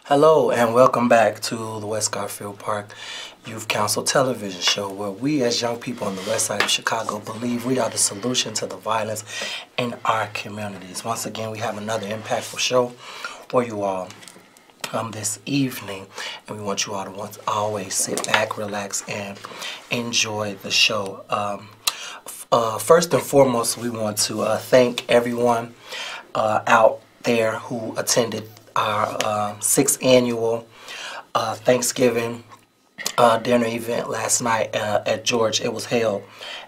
Hello and welcome back to the West Garfield Park Youth Council television show, where we as young people on the west side of Chicago believe we are the solution to the violence in our communities. Once again, we have another impactful show for you all this evening, and we want you all to always sit back, relax, and enjoy the show. First and foremost, we want to thank everyone out there who attended our 6th annual Thanksgiving dinner event last night at George. It was held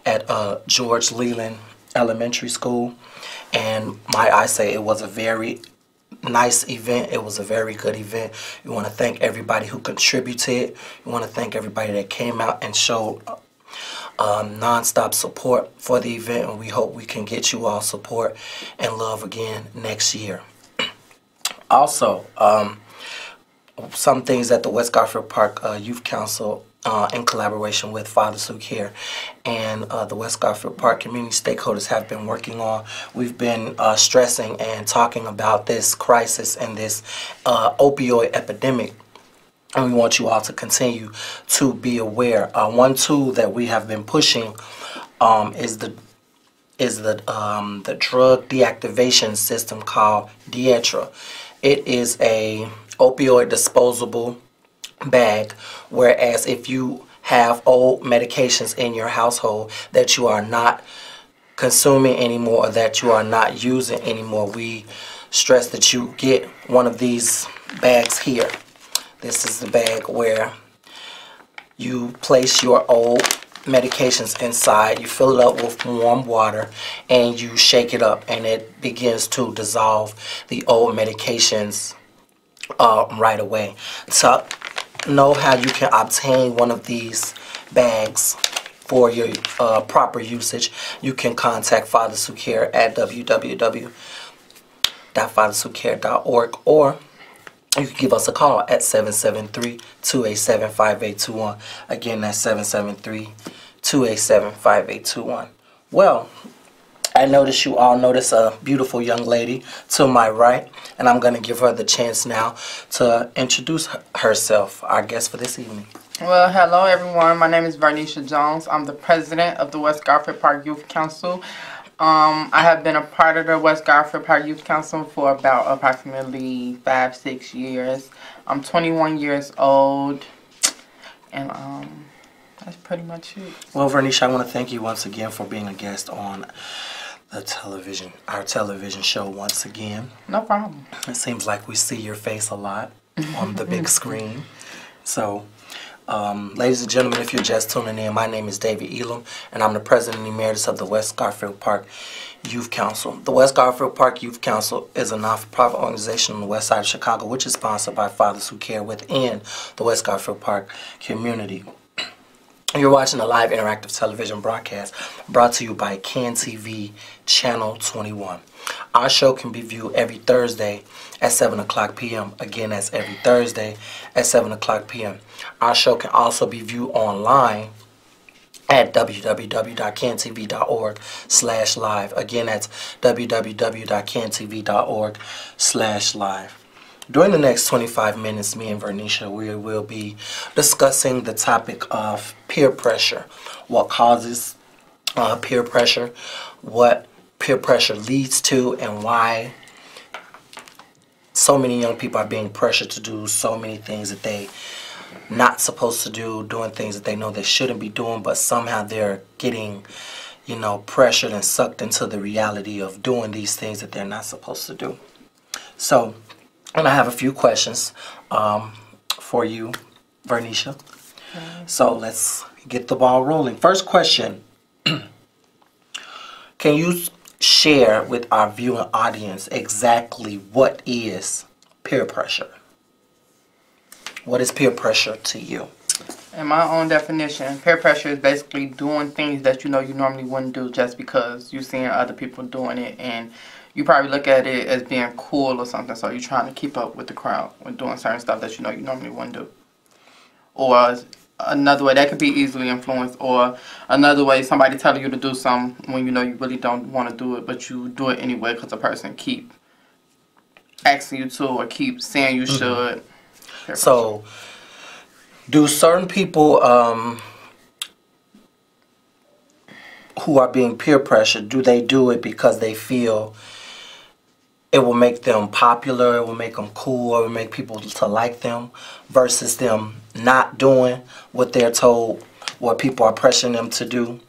at George Leland Elementary School, and might I say it was a very nice event. It was a very good event. We want to thank everybody who contributed. We want to thank everybody that came out and showed non-stop support for the event, and we hope we can get you all support and love again next year. Also, some things that the West Garfield Park Youth Council, in collaboration with Fathers Who Care and the West Garfield Park community stakeholders have been working on. We've been stressing and talking about this crisis and this opioid epidemic, and we want you all to continue to be aware. One tool that we have been pushing is the drug deactivation system called Dietra. It is a opioid disposable bag, whereas if you have old medications in your household that you are not consuming anymore or that you are not using anymore, we stress that you get one of these bags here. This is the bag where you place your old medications inside, you fill it up with warm water, and you shake it up, and it begins to dissolve the old medications right away. To know how you can obtain one of these bags for your proper usage, you can contact Fathers Who Care at www.fatherswhocare.org, or you can give us a call at 773-287-5821. Again, that's 773-287-5821. Well, I notice you all notice a beautiful young lady to my right, and I'm going to give her the chance now to introduce herself, our guest for this evening. Well, hello everyone. My name is Vernisha Jones. I'm the president of the West Garfield Park Youth Council. I have been a part of the West Garfield Park Youth Council for about approximately 5-6 years. I'm 21 years old, and that's pretty much it. Well, Vernisha, I want to thank you once again for being a guest on our television show once again. No problem. It seems like we see your face a lot on the big screen. So, ladies and gentlemen, if you're just tuning in, my name is David Elam, and I'm the president emeritus of the West Garfield Park Youth Council. The West Garfield Park Youth Council is a non-for-profit organization on the west side of Chicago, which is sponsored by Fathers Who Care within the West Garfield Park community. You're watching a live interactive television broadcast brought to you by CAN TV Channel 21. Our show can be viewed every Thursday at 7 o'clock p.m. Again, that's every Thursday at 7 o'clock p.m. Our show can also be viewed online at www.cantv.org/live. Again, that's www.cantv.org/live. During the next 25 minutes, me and Vernisha, we will be discussing the topic of peer pressure. What causes peer pressure, what peer pressure leads to, and why so many young people are being pressured to do so many things that they not supposed to do, doing things that they know they shouldn't be doing, but somehow they're getting, pressured and sucked into the reality of doing these things that they're not supposed to do. So, and I have a few questions for you, Vernisha. Okay. So let's get the ball rolling. First question. Can you share with our viewing audience exactly what is peer pressure? What is peer pressure to you? In my own definition, peer pressure is basically doing things that you normally wouldn't do just because you're seeing other people doing it, and you probably look at it as being cool or something, so you're trying to keep up with the crowd when doing certain stuff that you normally wouldn't do. Or another way, that could be easily influenced, or another way, somebody telling you to do something when you really don't want to do it, but you do it anyway because the person keep asking you to or keep saying you should. Peer pressure. So, do certain people who are being peer pressured, do they do it because they feel it will make them popular, it will make them cool, or it will make people to like them, versus them not doing what they're told, what people are pressuring them to do,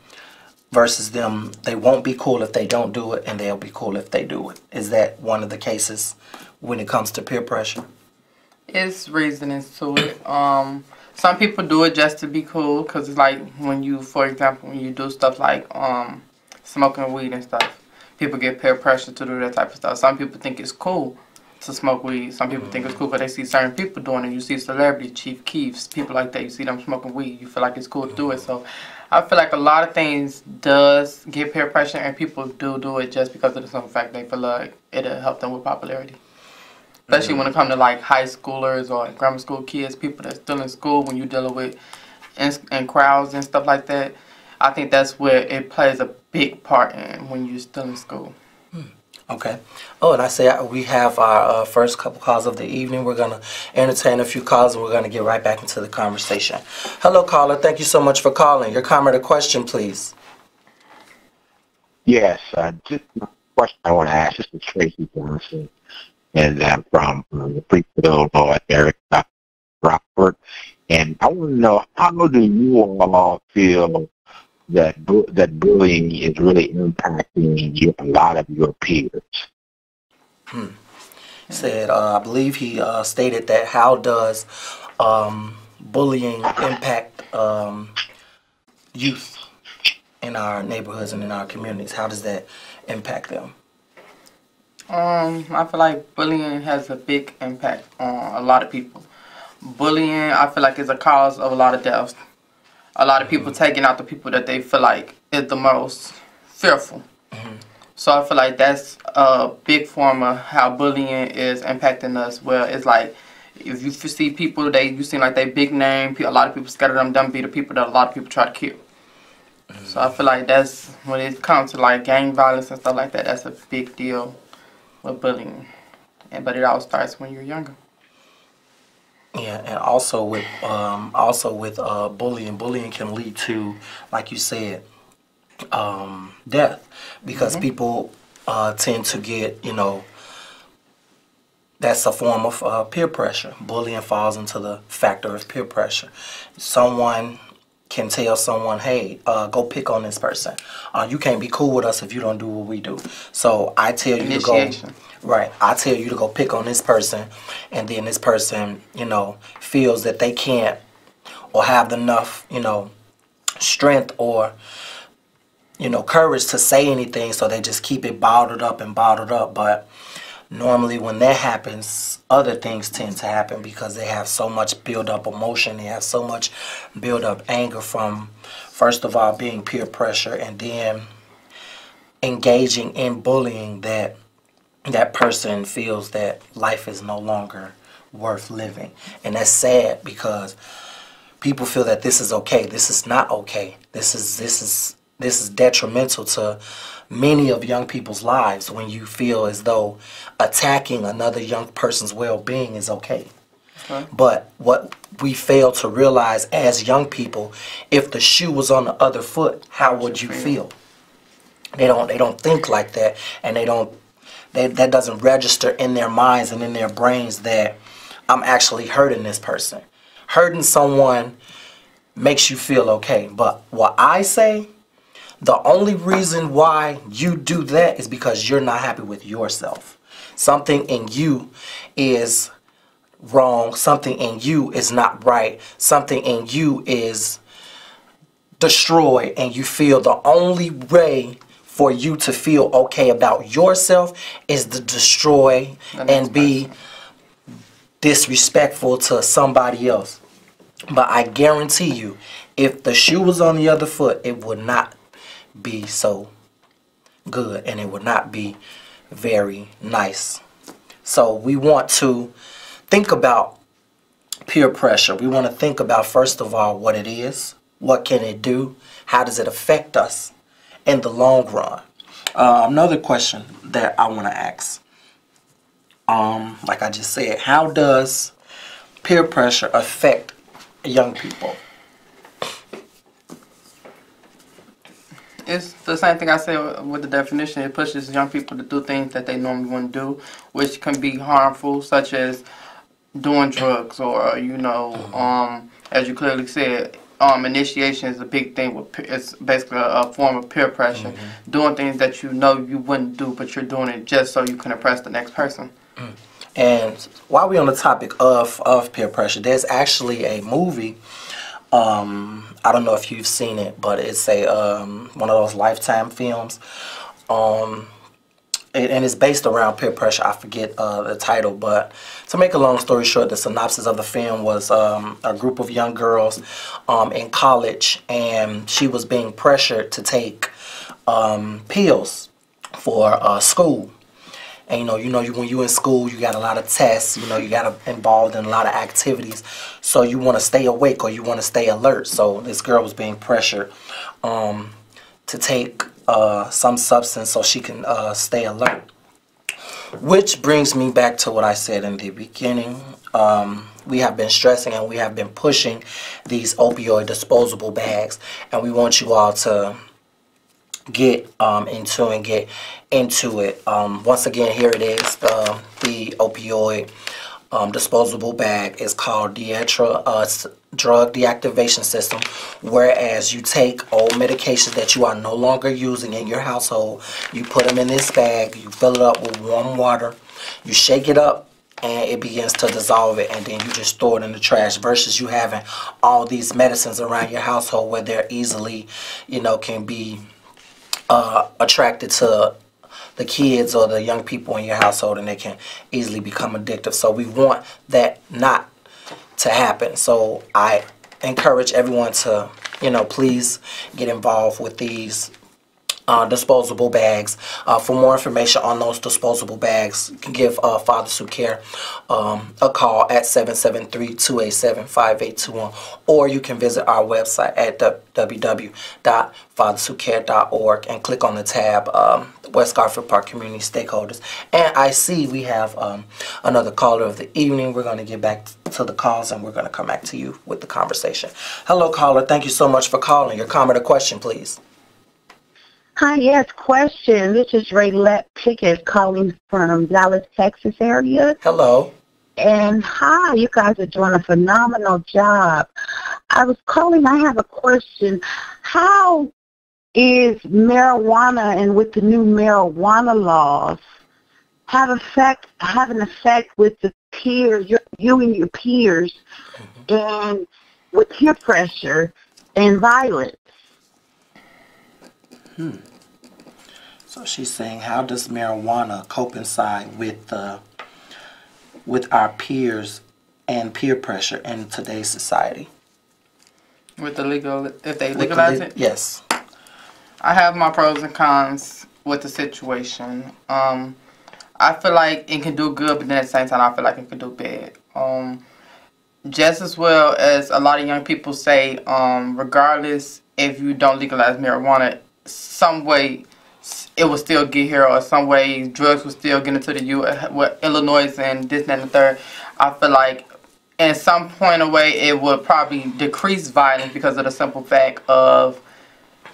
versus them, they won't be cool if they don't do it, and they'll be cool if they do it? Is that one of the cases when it comes to peer pressure? It's reasonings to it. Some people do it just to be cool, because it's like when you, for example, when you do stuff like smoking weed and stuff, people get peer pressure to do that type of stuff. Some people think it's cool to smoke weed. Some people think it's cool because they see certain people doing it. You see celebrities, Chief Keefs, people like that. You see them smoking weed. You feel like it's cool to do it. So I feel like a lot of things does get peer pressure, and people do it just because of the simple fact they feel like it'll help them with popularity. Especially when it comes to like high schoolers or grammar school kids, people that's still in school, when you're dealing with in crowds and stuff like that. I think that's where it plays a big part in when you're still in school. Okay. Oh, and I say we have our first couple calls of the evening. We're going to entertain a few calls, and we're going to get right back into the conversation. Hello, caller. Thank you so much for calling. Your comment or question, please. Yes, just a question I want to ask. This is Tracy Johnson, and I'm from the Prefield, North Eric, Rockford. And I want to know, how do you all feel that that bullying is really impacting a lot of your peers? Said, I believe he stated that how does bullying impact youth in our neighborhoods and in our communities? How does that impact them? I feel like bullying has a big impact on a lot of people. Bullying, I feel like, is a cause of a lot of deaths. A lot of people taking out the people that they feel like is the most fearful. So I feel like that's a big form of how bullying is impacting us. Where it's like, if you see people, you seem like they big name. A lot of people scared of them be the people that a lot of people try to kill. So I feel like that's, when it comes to like gang violence and stuff like that, that's a big deal with bullying. But it all starts when you're younger. Yeah, and also with bullying can lead to, like you said, death, because people tend to get, that's a form of peer pressure. Bullying falls into the factor of peer pressure. Someone can tell someone, hey, go pick on this person. You can't be cool with us if you don't do what we do. So I tell you to go. Right. I tell you to go pick on this person, and then this person, feels that they can't or have enough, strength or, courage to say anything, so they just keep it bottled up and bottled up. But normally when that happens, other things tend to happen, because they have so much build-up emotion. They have so much build-up anger from, first of all, being peer pressure, and then engaging in bullying, that person feels that life is no longer worth living. And that's sad, because people feel that this is okay. This is not okay. This is detrimental to many of young people's lives, when you feel as though attacking another young person's well-being is okay. But what we fail to realize as young people, if the shoe was on the other foot, how would you feel? They don't think like that, and that doesn't register in their minds and in their brains that I'm actually hurting this person. Hurting someone makes you feel okay. But what I say, the only reason why you do that is because you're not happy with yourself. Something in you is wrong. Something in you is not right. Something in you is destroyed, and you feel the only way for you to feel okay about yourself is to destroy and be disrespectful to somebody else. But I guarantee you, if the shoe was on the other foot, it would not be so good, and it would not be very nice. So we want to think about peer pressure. We want to think about, first of all, what it is, what can it do, how does it affect us in the long run. Another question that I want to ask, like I just said, how does peer pressure affect young people? It's the same thing I said with the definition. It pushes young people to do things that they normally wouldn't do, which can be harmful, such as doing drugs or, as you clearly said, initiation is a big thing. It's basically a form of peer pressure. Doing things that you know you wouldn't do, but you're doing it just so you can impress the next person. And while we're on the topic of peer pressure, there's actually a movie. I don't know if you've seen it, but it's a one of those Lifetime films. And it's based around peer pressure. I forget the title, but to make a long story short, the synopsis of the film was a group of young girls in college, and she was being pressured to take pills for school. And when you're in school, you got a lot of tests. You got involved in a lot of activities, so you want to stay awake or you want to stay alert. So this girl was being pressured to take some substance so she can stay alert. Which brings me back to what I said in the beginning. We have been stressing and we have been pushing these opioid disposable bags, and we want you all to get into it. Once again, here it is. The opioid disposable bag is called Dietra drug deactivation system, whereas you take old medications that you are no longer using in your household, you put them in this bag, you fill it up with warm water, you shake it up, and it begins to dissolve it, and then you just throw it in the trash, versus you having all these medicines around your household where they're easily, can be attracted to the kids or the young people in your household, and they can easily become addictive. So we want that not to happen. So I encourage everyone to, please get involved with these disposable bags. For more information on those disposable bags, you can give Fathers Who Care a call at 773-287-5821, or you can visit our website at www.fatherswhocare.org and click on the tab West Garfield Park Community Stakeholders. And I see we have another caller of the evening. We're going to get back to the calls, and we're going to come back to you with the conversation. Hello, caller. Thank you so much for calling. Your comment or question, please. Hi, yes, question. This is Raylette Pickett calling from Dallas, Texas area. Hello. And hi, you guys are doing a phenomenal job. I was calling, I have a question. How is marijuana, and with the new marijuana laws, have an effect with the peers, you and your peers, and with peer pressure and violence? So she's saying, how does marijuana coincide with our peers and peer pressure in today's society? With the if they legalize it? Yes. I have my pros and cons with the situation. I feel like it can do good, but then at the same time, I feel like it can do bad. Just as well as a lot of young people say, regardless if you don't legalize marijuana, some way it will still get here, or some way drugs will still get into the Illinois and this and the third. I feel like in some point of way it would probably decrease violence because of the simple fact of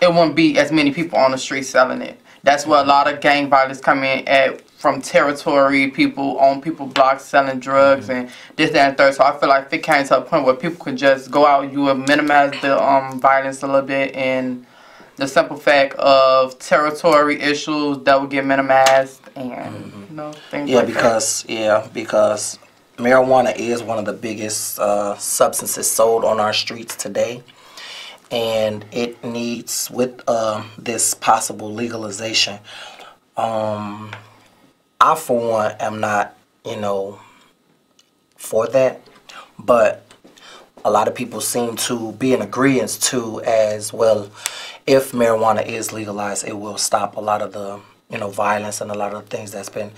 it wouldn't be as many people on the street selling it. That's where a lot of gang violence come in from territory, people on people's blocks selling drugs and this, that, and third. So I feel like if it came to a point where people could just go out, you would minimize the violence a little bit, and the simple fact of territory issues that would get minimized, and things like that. Because marijuana is one of the biggest substances sold on our streets today, and it needs, with this possible legalization, I for one am not for that, but a lot of people seem to be in agreement to as well. If marijuana is legalized, it will stop a lot of the violence and a lot of the things that's been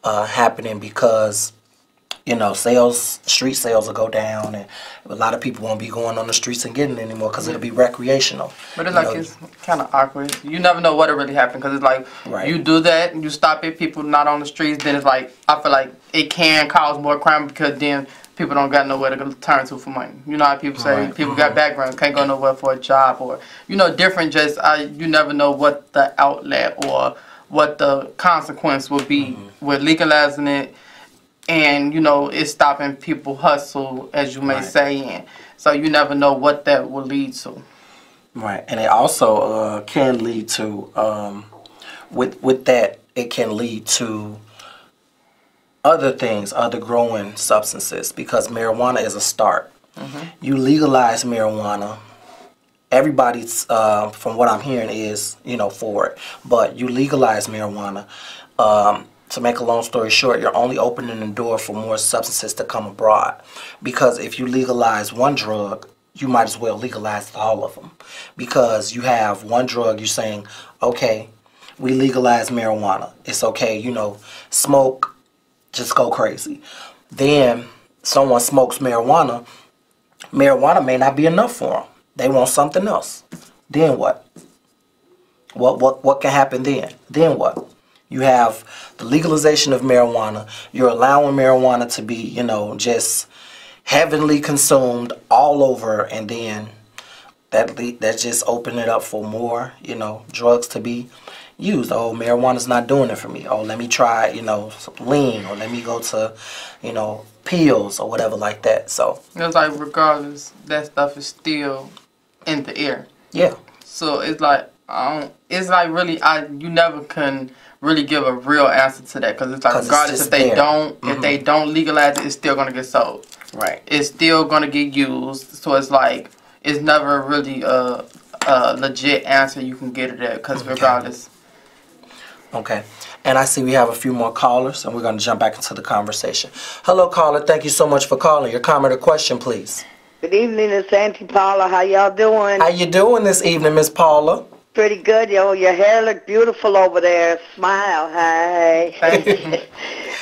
happening, because street sales will go down, and a lot of people won't be going on the streets and getting it anymore because it'll be recreational. But it's it's kind of awkward. You never know what'll really happen, because it's like you do that and you stop it, people not on the streets, then it's like I feel like it can cause more crime, because then people don't got nowhere to turn to for money. You know how people say people got backgrounds, can't go nowhere for a job, or different. Just you never know what the outlet or what the consequence will be with legalizing it, and it's stopping people hustle, as you may say, and so you never know what that will lead to. Right, and it also can lead to with that it can lead to other things, other growing substances, because marijuana is a start. You legalize marijuana. Everybody's, from what I'm hearing, is, for it. But you legalize marijuana. To make a long story short, you're only opening the door for more substances to come abroad. Because if you legalize one drug, you might as well legalize all of them. Because you have one drug, you're saying, okay, we legalize marijuana. It's okay, smoke, just go crazy. Then someone smokes marijuana. Marijuana may not be enough for them. They want something else. Then what? What can happen then? Then what? You have the legalization of marijuana. You're allowing marijuana to be, just heavily consumed all over, and then that just open it up for more, drugs to be used. Oh, marijuana's not doing it for me. Oh, let me try, lean, or let me go to, pills or whatever like that. So it's like regardless, that stuff is still in the air. Yeah. So it's like really you never can really give a real answer to that, because it's like regardless if they don't legalize it, it's still gonna get sold. Right. It's still gonna get used. So it's like it's never really a legit answer you can get to that, because regardless. Okay. And I see we have a few more callers, and we're going to jump back into the conversation. Hello, caller. Thank you so much for calling. Your comment or question, please. Good evening, it's Auntie Paula. How y'all doing? How you doing this evening, Miss Paula? Pretty good, yo. Your hair look beautiful over there. Smile, hi. Thank you.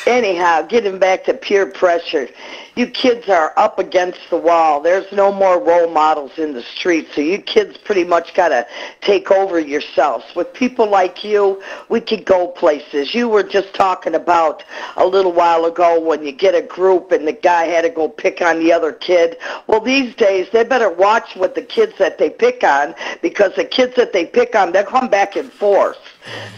Anyhow, getting back to peer pressure. You kids are up against the wall. There's no more role models in the street, so you kids pretty much got to take over yourselves. With people like you, we could go places. You were just talking about a little while ago when you get a group and the guy had to go pick on the other kid. Well, these days, they better watch what the kids that they pick on, because the kids that they pick on, they'll come back in force.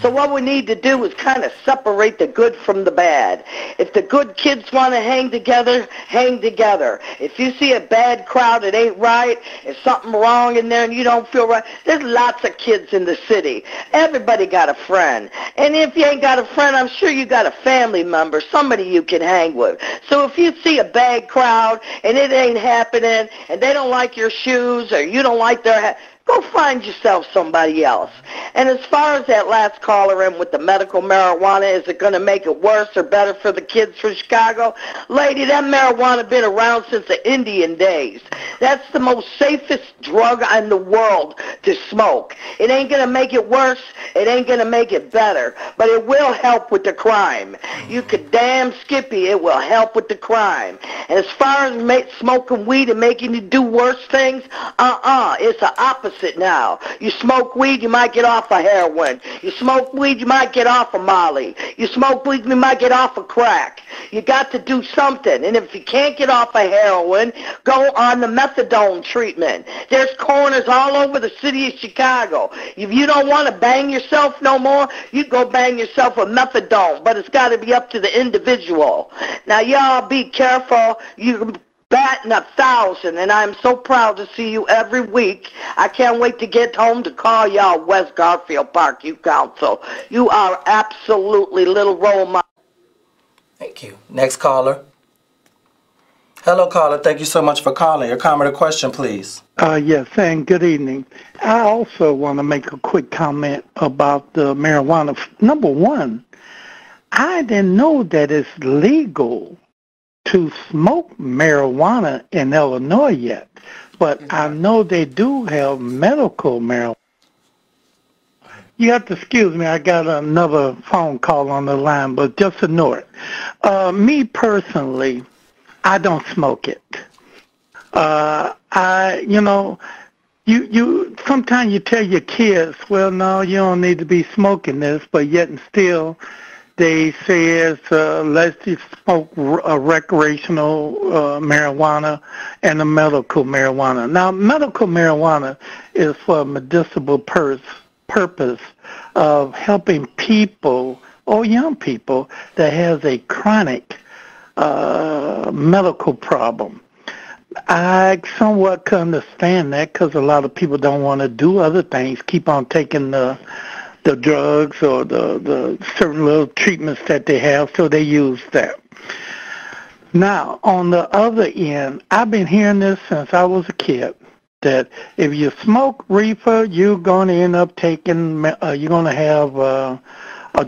So what we need to do is kind of separate the good from the bad. If the good kids want to hang together, hang together. If you see a bad crowd, it ain't right, there's something wrong in there and you don't feel right, there's lots of kids in the city. Everybody got a friend. And if you ain't got a friend, I'm sure you got a family member, somebody you can hang with. So if you see a bad crowd and it ain't happening and they don't like your shoes or you don't like their go find yourself somebody else. And as far as that last caller in with the medical marijuana, is it going to make it worse or better for the kids from Chicago? Lady, that marijuana been around since the Indian days. That's the most safest drug in the world to smoke. It ain't going to make it worse. It ain't going to make it better. But it will help with the crime. You could damn skippy, it will help with the crime. And as far as smoking weed and making you do worse things, it's the opposite now. You smoke weed, you might get off of heroin. You smoke weed, you might get off of Molly. You smoke weed, you might get off of crack. You got to do something. And if you can't get off of heroin, go on the methadone treatment. There's corners all over the city of Chicago. If you don't want to bang yourself no more, you go bang yourself with methadone. But it's got to be up to the individual. Now, y'all be careful. You batting 1,000, and I'm so proud to see you every week. I can't wait to get home to call y'all West Garfield Park Youth Council. You are absolutely little role model. Thank you. Next caller. Hello, caller. Thank you so much for calling. Your comment or question, please. Yes, and good evening. I also want to make a quick comment about the marijuana. Number one, I didn't know that it's legal to smoke marijuana in Illinois yet, but I know they do have medical marijuana. You have to excuse me, I got another phone call on the line, but just ignore it. Me personally, I don't smoke it. You sometimes you tell your kids, well, no, you don't need to be smoking this, but yet and still they say it's let's just smoke recreational marijuana and the medical marijuana. Now, medical marijuana is for a medicinal purpose of helping people or young people that has a chronic medical problem. I somewhat can understand that because a lot of people don't want to do other things, keep on taking the drugs or the certain little treatments that they have, so they use that. Now, on the other end, I've been hearing this since I was a kid, that if you smoke reefer, you're going to end up taking, you're going to have a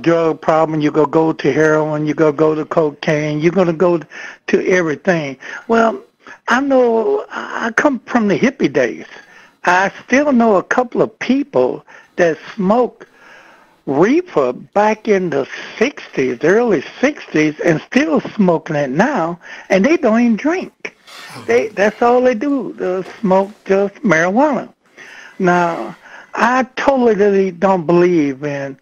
drug problem, you're going to go to heroin, you're going to go to cocaine, you're going to go to everything. Well, I know I come from the hippie days. I still know a couple of people that smoked reefer back in the 60s, early 60s, and still smoking it now, and they don't even drink. That's all they do, they smoke just marijuana. Now, I totally don't believe in,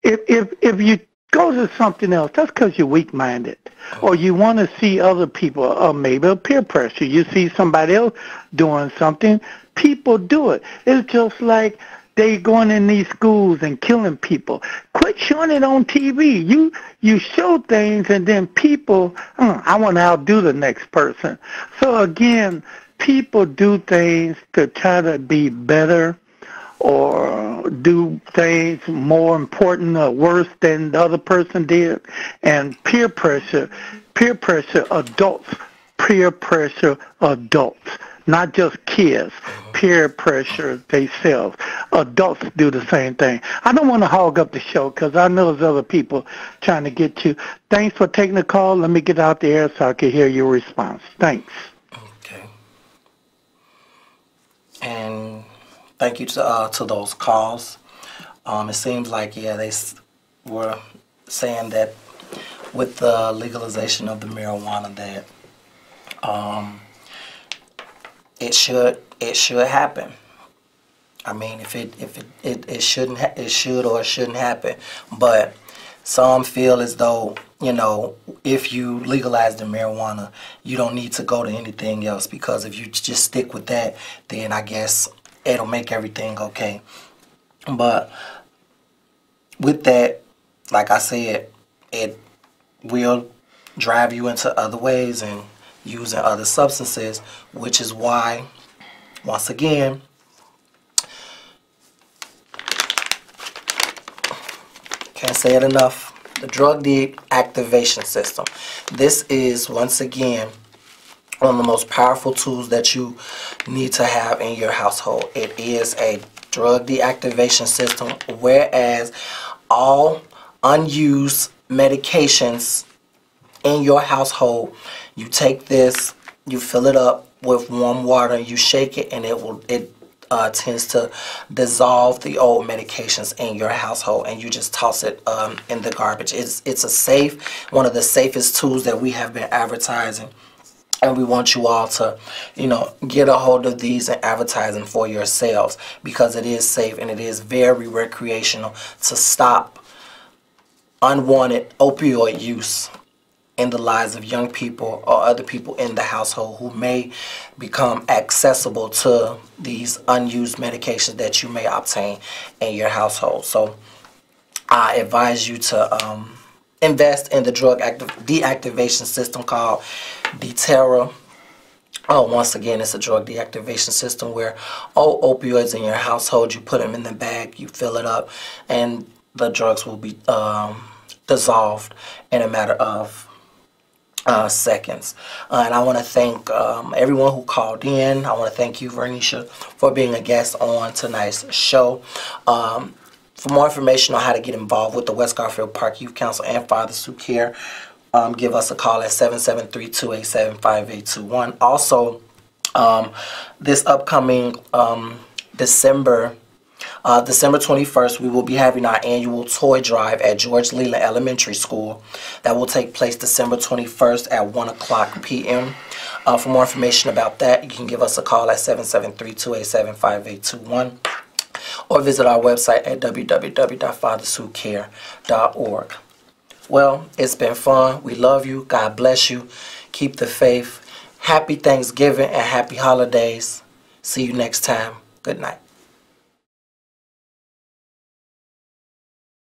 if you go to something else, that's because you're weak-minded, or you want to see other people, or maybe a peer pressure. You see somebody else doing something, people do it. It's just like they going in these schools and killing people. Quit showing it on TV. You show things, and then people, I want to outdo the next person. So again, people do things to try to be better or do things more important or worse than the other person did. And peer pressure adults, not just kids. Peer pressure themselves. Adults do the same thing. I don't want to hog up the show because I know there's other people trying to get to. Thanks for taking the call. Let me get out the air so I can hear your response. Thanks. Okay. And thank you to those calls. It seems like, yeah, they were saying that with the legalization of the marijuana that it should happen. I mean, it should or it shouldn't happen. But some feel as though, you know, if you legalize the marijuana, you don't need to go to anything else, because if you just stick with that, then I guess it'll make everything okay. But with that, like I said, it will drive you into other ways and using other substances, which is why, once again, can't say it enough, the drug deactivation system. This is, once again, one of the most powerful tools that you need to have in your household. It is a drug deactivation system, whereas all unused medications in your household, you take this, you fill it up with warm water, you shake it, and it tends to dissolve the old medications in your household, and you just toss it in the garbage. It's one of the safest tools that we have been advertising, and we want you all to, you know, get a hold of these and advertising for yourselves, because it is safe and it is very recreational to stop unwanted opioid use in the lives of young people or other people in the household who may become accessible to these unused medications that you may obtain in your household. So I advise you to invest in the drug deactivation system called DTerra. Once again, it's a drug deactivation system where all opioids in your household, you put them in the bag, you fill it up, and the drugs will be dissolved in a matter of seconds. And I want to thank everyone who called in. I want to thank you, Vernisha, for being a guest on tonight's show. For more information on how to get involved with the West Garfield Park Youth Council and Fathers Who Care, give us a call at 773-287-5821. Also, this upcoming December 21st, we will be having our annual toy drive at George Leland Elementary School. That will take place December 21st at 1:00 p.m. For more information about that, you can give us a call at 773-287-5821 or visit our website at www.fatherswhocare.org. Well, it's been fun. We love you. God bless you. Keep the faith. Happy Thanksgiving and happy holidays. See you next time. Good night.